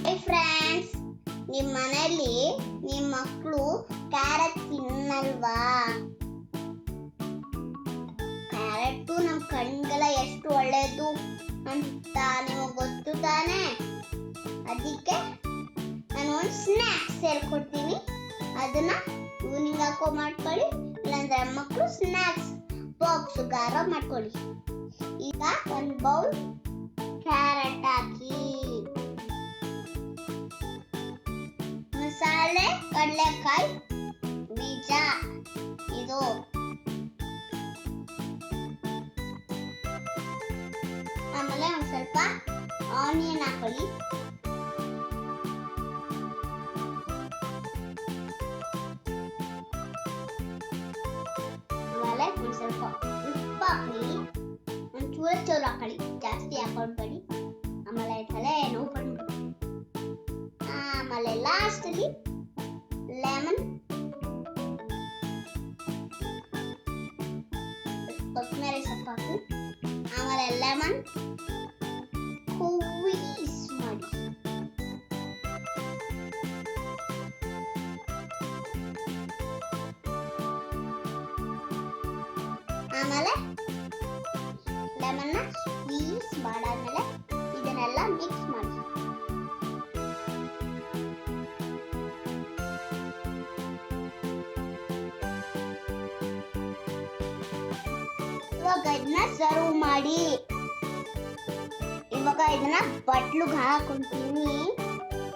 Hi friends, ನಿಮ್ಮ ಮನೆಯಲ್ಲಿ ನಿಮ್ಮ ಮಕ್ಕಳು ಕ್ಯಾರೆಟ್ ತಿನ್ನಲ್ವಾ? ಕ್ಯಾರೆಟ್ ನಮ್ಮ ಕಣ್ಗೆಲ್ಲ ಎಷ್ಟು ಒಳ್ಳೆಯದು ಅಂತ ನಿಮಗೆ ಗೊತ್ತು ತಾನೆ? ಅದಕ್ಕೆ ನಾನು ಒಂದು ಸ್ನ್ಯಾಕ್ಸ್ ಹೇಳ್ಕೊಡ್ತೀನಿ. ಅದನ್ನ ಈವ್ನಿಂಗ್ ಹಾಕೋ ಮಾಡ್ಕೊಳ್ಳಿ, ಇಲ್ಲಾಂದ್ರೆ ಮಕ್ಕಳು ಸ್ನ್ಯಾಕ್ಸ್ ಬಾಕ್ಸ್ ಗಾರ ಮಾಡ್ಕೊಳ್ಳಿ. ಈಗ ಒಂದು ಬೌಲ್ ಕ್ಯಾರೆಟ್ ಹಾಕಿ, ಮಸಾಲೆ ಕಡಲೆಕಾಯಿ ಬೀಜ ಇದು, ಆಮೇಲೆ ಒಂದು ಸ್ವಲ್ಪ ಆನಿಯನ್ ಹಾಕೊಳ್ಳಿ, ಆಮೇಲೆ ಒಂದು ಸ್ವಲ್ಪ ಉಪ್ಪು ಹಾಕೊಳ್ಳಿ, ಒಂದು ಚೂರು ಹಾಕೊಳ್ಳಿ, ಜಾಸ್ತಿ ಹಾಕೊಳ್ಬೇಡಿ, ಆಮೇಲೆ ತಲೆ ನೋವು ಬಂದ್ಬಿಡು. ಆಮೇಲೆ ಲಾಸ್ಟ್ ಅಲ್ಲಿ ಲೆಮನ್, ಕೊತ್ತಂಬರಿ ಸೊಪ್ಪು ಹಾಕಿ, ಆಮೇಲೆ ಲೆಮನ್ ಸ್ಕ್ವೀಸ್ ಮಾಡಿ. ಆಮೇಲೆ ಲೆಮನ್ನ ಸ್ಕ್ವೀಸ್ ಮಾಡಾದ್ಮೇಲೆ ಇದನ್ನೆಲ್ಲ ಮಿಕ್ಸ್ ಮಾಡಿ. ಇವಾಗ ಇದನ್ನ ಸರ್ವ್ ಮಾಡಿ. ಇವಾಗ ಇದನ್ನ ಬಟ್ಲುಗೆ ಹಾಕೊಂತೀನಿ,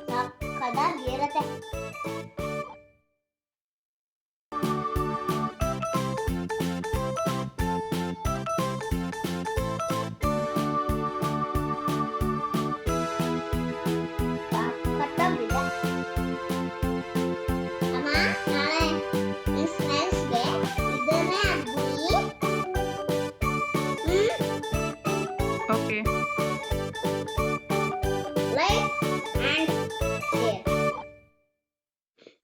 ಸಕ್ಕದಾಗಿ ಇರತ್ತೆ.